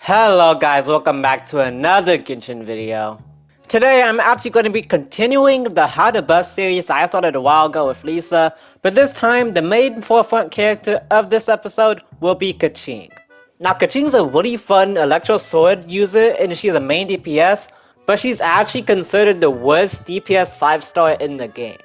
Hello guys, welcome back to another Genshin video. Today I'm actually going to be continuing the How to Buff series I started a while ago with Lisa, but this time the main forefront character of this episode will be Keqing. Now Keqing's a really fun electro sword user and she's a main DPS, but she's actually considered the worst DPS 5-star in the game.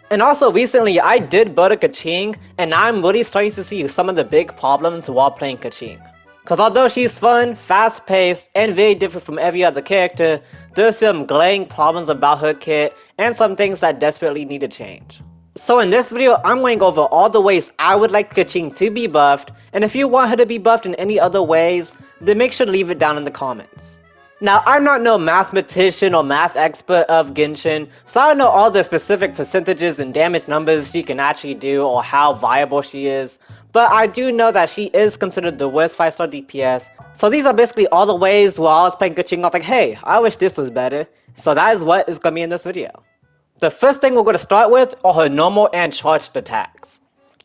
And also recently I did build a Keqing and I'm really starting to see some of the big problems while playing Keqing. Cause although she's fun, fast-paced, and very different from every other character, there's some glaring problems about her kit, and some things that desperately need to change. So in this video, I'm going over all the ways I would like Keqing to be buffed, and if you want her to be buffed in any other ways, then make sure to leave it down in the comments. Now, I'm not no mathematician or math expert of Genshin, so I don't know all the specific percentages and damage numbers she can actually do or how viable she is, but I do know that she is considered the worst 5-star DPS, so these are basically all the ways while I was playing Keqing, I was like, hey, I wish this was better, so that is what is going to be in this video. The first thing we're going to start with are her normal and charged attacks.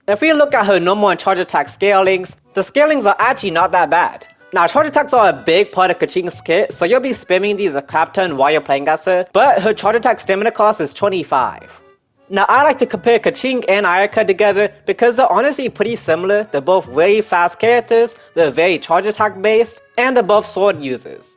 If we look at her normal and charged attack scalings, the scalings are actually not that bad. Now, charge attacks are a big part of Keqing's kit, so you'll be spamming these a crap ton while you're playing as her, but her charge attack stamina cost is 25. Now, I like to compare Keqing and Ayaka together because they're honestly pretty similar. They're both very fast characters, they're very charge attack based, and they're both sword users.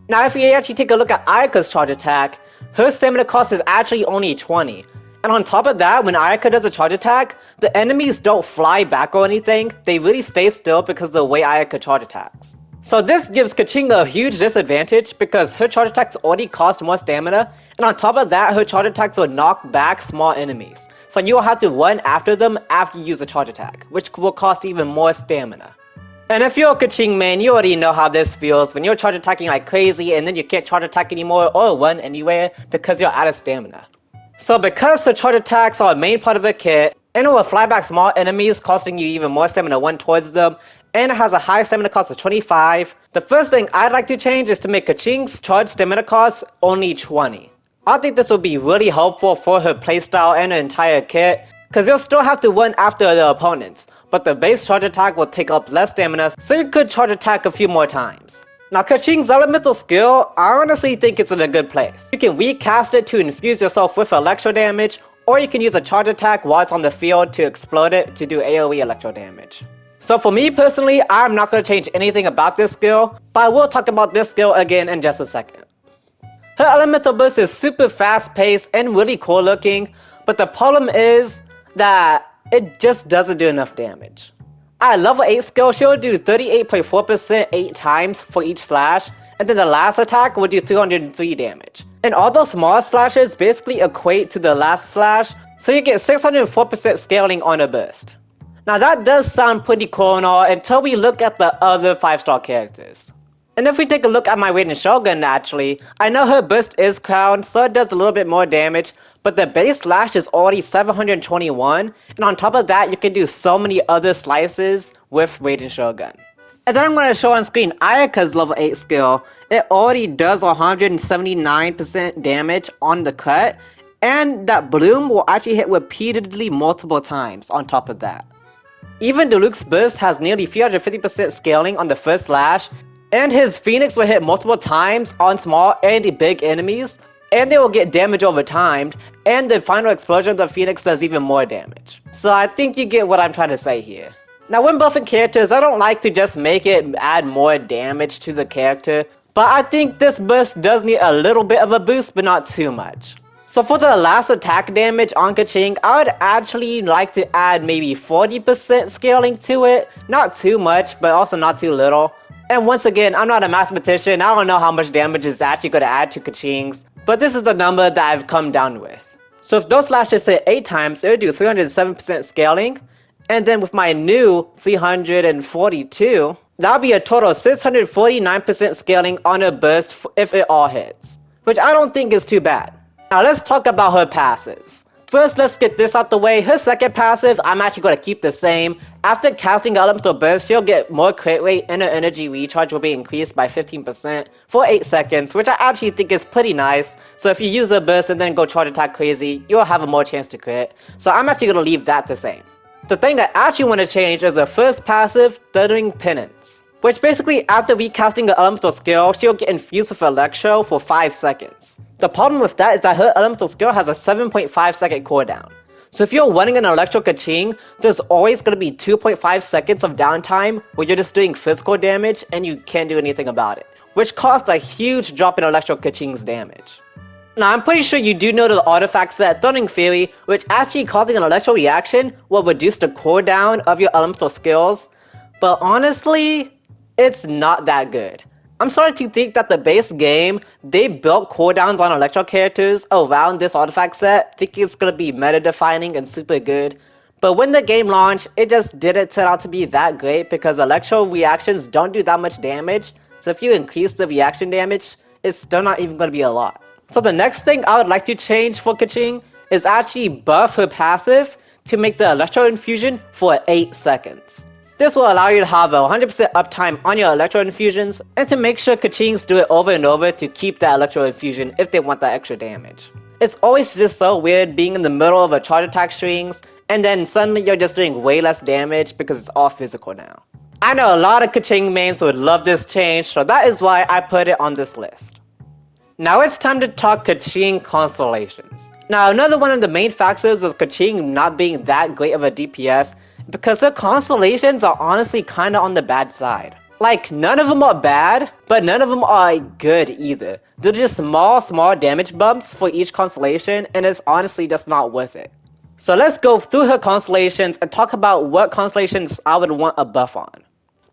Now, if you actually take a look at Ayaka's charge attack, her stamina cost is actually only 20. And on top of that, when Ayaka does a charge attack, the enemies don't fly back or anything, they really stay still because of the way Ayaka charge attacks. So this gives Keqing a huge disadvantage because her charge attacks already cost more stamina, and on top of that, her charge attacks will knock back small enemies. So you will have to run after them after you use a charge attack, which will cost even more stamina. And if you're a Keqing main, you already know how this feels when you're charge attacking like crazy and then you can't charge attack anymore or run anywhere because you're out of stamina. So because her charge attacks are a main part of her kit, and it will fly back small enemies costing you even more stamina run towards them, and it has a high stamina cost of 25, the first thing I'd like to change is to make Keqing's charge stamina cost only 20. I think this will be really helpful for her playstyle and her entire kit, because you'll still have to run after the opponents, but the base charge attack will take up less stamina, so you could charge attack a few more times. Now Keqing's elemental skill, I honestly think it's in a good place. You can recast it to infuse yourself with electro damage, or you can use a charge attack while it's on the field to explode it to do AoE electro damage. So for me personally, I'm not going to change anything about this skill, but I will talk about this skill again in just a second. Her elemental burst is super fast paced and really cool looking, but the problem is that it just doesn't do enough damage. At level 8 skill, she'll do 38.4% 8 times for each slash, and then the last attack will do 203 damage. And all those small slashes basically equate to the last slash, so you get 604% scaling on a burst. Now that does sound pretty cool and all until we look at the other 5-star characters. And if we take a look at my Raiden Shogun actually, I know her burst is crowned, so it does a little bit more damage, but the base slash is already 721, and on top of that you can do so many other slices with Raiden Shogun. And then I'm going to show on screen Ayaka's level 8 skill. It already does 179% damage on the cut, and that bloom will actually hit repeatedly multiple times on top of that. Even Diluc's burst has nearly 350% scaling on the first slash, and his Phoenix will hit multiple times on small and big enemies, and they will get damage over time, and the final explosion of the Phoenix does even more damage. So I think you get what I'm trying to say here. Now when buffing characters, I don't like to just make it add more damage to the character, but I think this burst does need a little bit of a boost, but not too much. So for the last attack damage on Keqing, I would actually like to add maybe 40% scaling to it. Not too much, but also not too little. And once again, I'm not a mathematician, I don't know how much damage is actually going to add to Keqing's, but this is the number that I've come down with. So if those slashes hit 8 times, it would do 307% scaling, and then with my new 342, that would be a total of 649% scaling on a burst if it all hits, which I don't think is too bad. Now let's talk about her passives. First, let's get this out the way. Her second passive, I'm actually going to keep the same. After casting Elemental Burst, she'll get more crit rate and her energy recharge will be increased by 15% for 8 seconds, which I actually think is pretty nice. So if you use a burst and then go charge attack crazy, you'll have a more chance to crit. So I'm actually going to leave that the same. The thing I actually want to change is her first passive, Thundering Penance. which basically after recasting her elemental skill, she'll get infused with electro for 5 seconds. The problem with that is that her elemental skill has a 7.5 second cooldown. So if you're running an electro Keqing, there's always going to be 2.5 seconds of downtime where you're just doing physical damage and you can't do anything about it, which caused a huge drop in electro Keqing's damage. Now I'm pretty sure you do know the artifact set Thundering Fury, which actually causing an electro reaction will reduce the cooldown of your elemental skills, but honestly, it's not that good. I'm starting to think that the base game, they built cooldowns on electro characters around this artifact set, thinking it's gonna be meta defining and super good. But when the game launched, it just didn't turn out to be that great because electro reactions don't do that much damage, so if you increase the reaction damage, it's still not even gonna be a lot. So the next thing I would like to change for Keqing is actually buff her passive to make the electro infusion for 8 seconds. This will allow you to have a 100% uptime on your electro infusions, and to make sure Keqings do it over and over to keep that electro infusion if they want that extra damage. It's always just so weird being in the middle of a charge attack strings, and then suddenly you're just doing way less damage because it's all physical now. I know a lot of Keqing mains would love this change, so that is why I put it on this list. Now it's time to talk Keqing constellations. Now another one of the main factors of Keqing not being that great of a DPS because the constellations are honestly kinda on the bad side. Like, none of them are bad, but none of them are good either. They're just small damage bumps for each constellation, and it's honestly just not worth it. So let's go through her constellations and talk about what constellations I would want a buff on.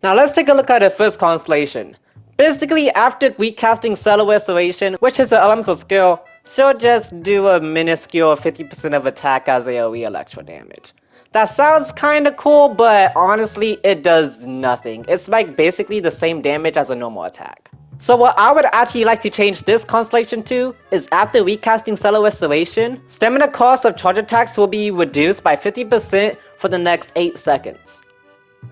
Now let's take a look at her first constellation. Basically, after recasting Stellar Restoration, which is an elemental skill, she'll just do a minuscule 50% of attack as AoE electro damage. That sounds kinda cool, but honestly, it does nothing. It's like basically the same damage as a normal attack. So what I would actually like to change this constellation to is after recasting Stellar Restoration, stamina cost of charge attacks will be reduced by 50% for the next 8 seconds.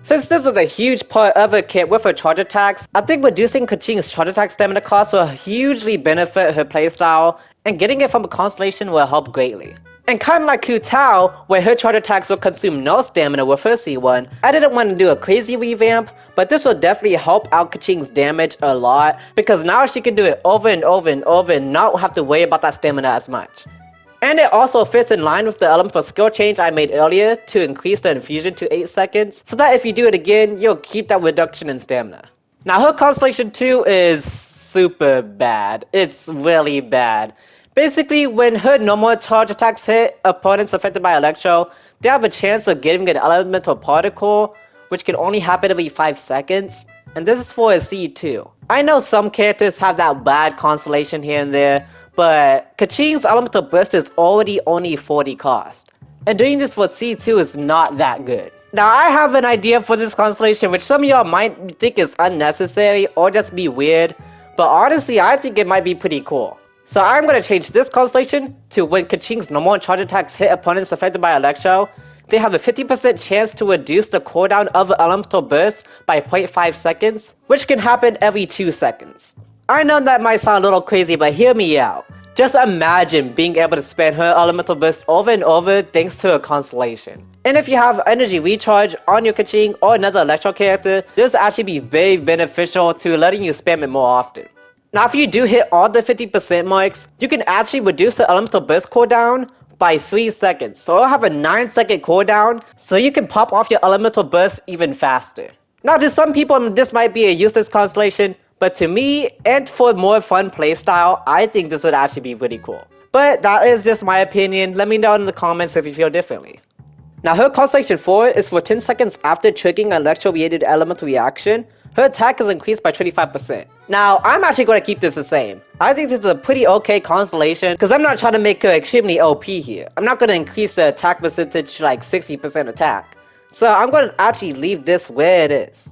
Since this was a huge part of her kit with her charge attacks, I think reducing Keqing's charge attack stamina cost will hugely benefit her playstyle, and getting it from a constellation will help greatly. And kinda like Hu Tao, where her charge attacks will consume no stamina with her C1, I didn't want to do a crazy revamp, but this will definitely help out Keqing's damage a lot, because now she can do it over and over and over and not have to worry about that stamina as much. And it also fits in line with the elemental skill change I made earlier to increase the infusion to 8 seconds, so that if you do it again, you'll keep that reduction in stamina. Now her Constellation 2 is super bad. It's really bad. Basically, when her normal charge attacks hit opponents affected by electro, they have a chance of getting an elemental particle, which can only happen every 5 seconds, and this is for a C2. I know some characters have that bad constellation here and there, but Keqing's elemental burst is already only 40 cost, and doing this for C2 is not that good. Now I have an idea for this constellation which some of y'all might think is unnecessary or just be weird, but honestly I think it might be pretty cool. So I'm going to change this constellation to when Keqing's normal charge attacks hit opponents affected by electro, they have a 50% chance to reduce the cooldown of an elemental burst by 0.5 seconds, which can happen every 2 seconds. I know that might sound a little crazy, but hear me out. Just imagine being able to spam her elemental burst over and over thanks to a constellation. And if you have energy recharge on your Keqing or another electro character, this will actually be very beneficial to letting you spam it more often. Now if you do hit all the 50% marks, you can actually reduce the elemental burst cooldown by 3 seconds. So it'll have a 9-second cooldown, so you can pop off your elemental burst even faster. Now to some people this might be a useless constellation, but to me, and for a more fun playstyle, I think this would actually be really cool. But that is just my opinion. Let me know in the comments if you feel differently. Now her Constellation 4 is for 10 seconds after triggering an electro-related elemental reaction. Her attack is increased by 25%. Now, I'm actually going to keep this the same. I think this is a pretty okay constellation, because I'm not trying to make her extremely OP here. I'm not going to increase the attack percentage to like 60% attack. So I'm going to actually leave this where it is.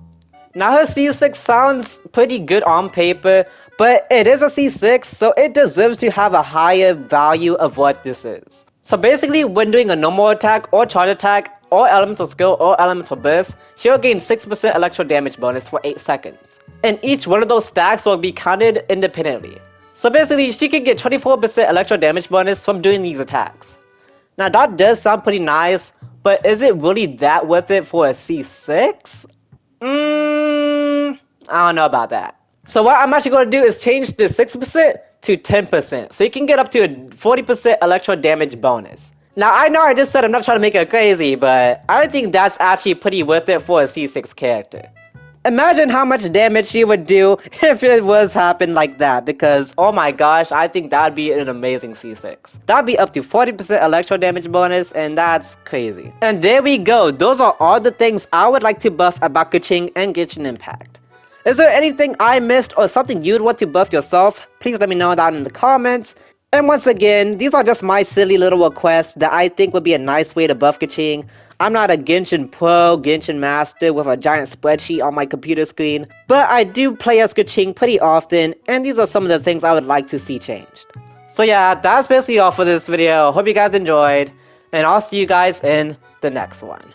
Now her C6 sounds pretty good on paper, but it is a C6, so it deserves to have a higher value of what this is. So basically, when doing a normal attack or charge attack, or elemental skill or elemental burst, she'll gain 6% electro damage bonus for 8 seconds. And each one of those stacks will be counted independently. So basically, she can get 24% electro damage bonus from doing these attacks. Now that does sound pretty nice, but is it really that worth it for a C6? I don't know about that. So what I'm actually going to do is change the 6% to 10%. So you can get up to a 40% electro damage bonus. Now I know I just said I'm not trying to make it crazy, but I think that's actually pretty worth it for a C6 character. Imagine how much damage she would do if it was happen like that, because oh my gosh, I think that'd be an amazing C6. That'd be up to 40% electro damage bonus, and that's crazy. And there we go, those are all the things I would like to buff about Keqing and Genshin Impact. Is there anything I missed or something you'd want to buff yourself? Please let me know down in the comments. And once again, these are just my silly little requests that I think would be a nice way to buff Keqing. I'm not a Genshin Pro, Genshin Master with a giant spreadsheet on my computer screen, but I do play as Keqing pretty often, and these are some of the things I would like to see changed. So yeah, that's basically all for this video. Hope you guys enjoyed, and I'll see you guys in the next one.